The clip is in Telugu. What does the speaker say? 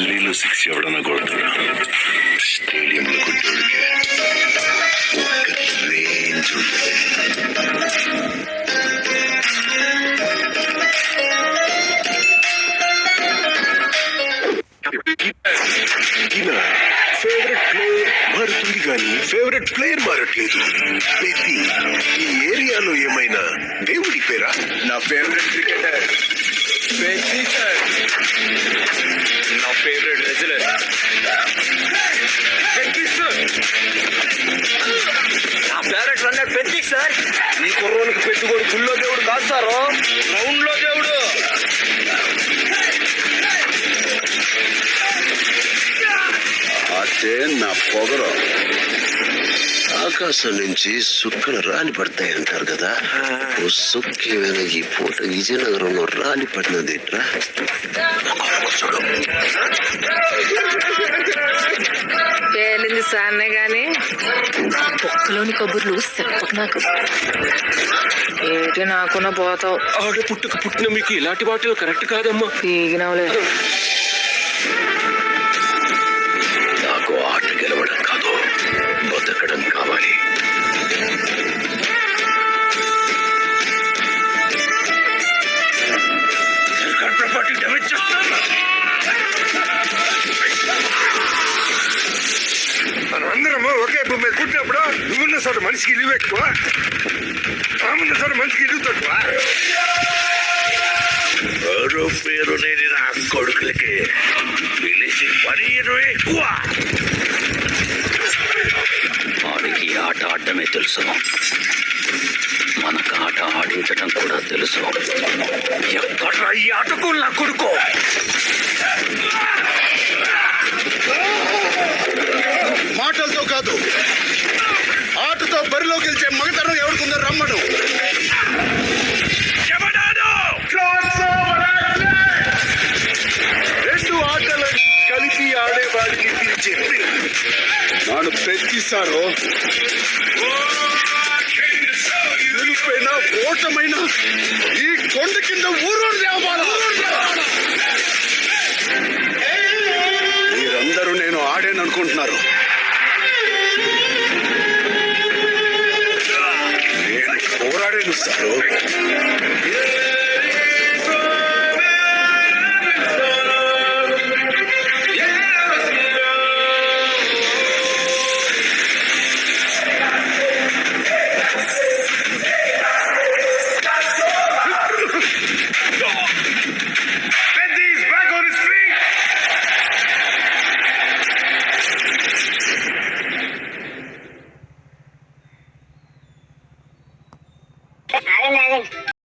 గల్లీలో 6 ఎవడన్నా కొడతాడా? స్టేడియంలో కొట్టేవాడికి ఒక రేంజ్ ఉంటుంది. ఫేవరెట్ ప్లేయర్ మారుతుంది కానీ ఫేవరెట్ ప్లేయర్ మారట్లేదు. పెద్ది ఈ ఏరియాలో ఏమైనా దేవుడి పేరా? నా ఫేవరెట్ క్రికెటర్ పెద్ది సార్. నా ఫేవరెట్ రెజ్లర్ పెద్ది సార్. నా ఫేవరెట్ రన్నర్ పెద్ది సార్. ఈ కుర్రోనికి పెట్టుకోడు గుళ్ళో దేవుడు కాదు సారు, గ్రౌండ్ లో దేవుడు. అదే నా పొగరు. ఆకాశం నుంచి సుక్కలు రాలి పడతాయి అంటారు కదా, సుక్కేమైనా ఈ పూట విజయనగరంలో రాలి పడినది ఇట్లా చూడు. పేలింది సాన్నే గాని పొక్కలోని కబుర్లు చెప్పకు నాకు. ఏంటి నాకున్న పోతావు. ఆడ పుట్టిన మీకు ఇలాంటి మాటలు కరెక్ట్ కాదమ్మా. పీగినవలే. నాకు ఆట గెలవడం కాదు, బతకడం కావాలి. మనం అందరము ఒకే భూమి మీద పుట్టినప్పుడు నువ్వున్న చోట మనిషికి ఇల్లు ఎక్కువ, ఆమున్న చోట మనిషికి ఇల్లు తక్కువ. ఎవరో పేరు లేని నా కొడుకులకి పిలిచి పని ఎక్కువ. వాడికి ఆట ఆడటమే తెలుసు, మనకు ఆట ఆడించడం కూడా తెలుసు. ఎక్కడ ఈ ఆటకు నా కొడుకు? మాటలతో కాదు, ఆటతో బరిలో గెలిచే మగతనం ఎవరికుందో రమ్మను. రెండు ఆటలను కలిపి ఆడేవాడికి చెప్పి నాను పెంచిస్తాను. గెలుపైనా ఓటమైనా ఈ కొండ కింద ఊరు మీరందరూ నేను ఆడేననుకుంటున్నారు. నేను పోరాడేను సారు.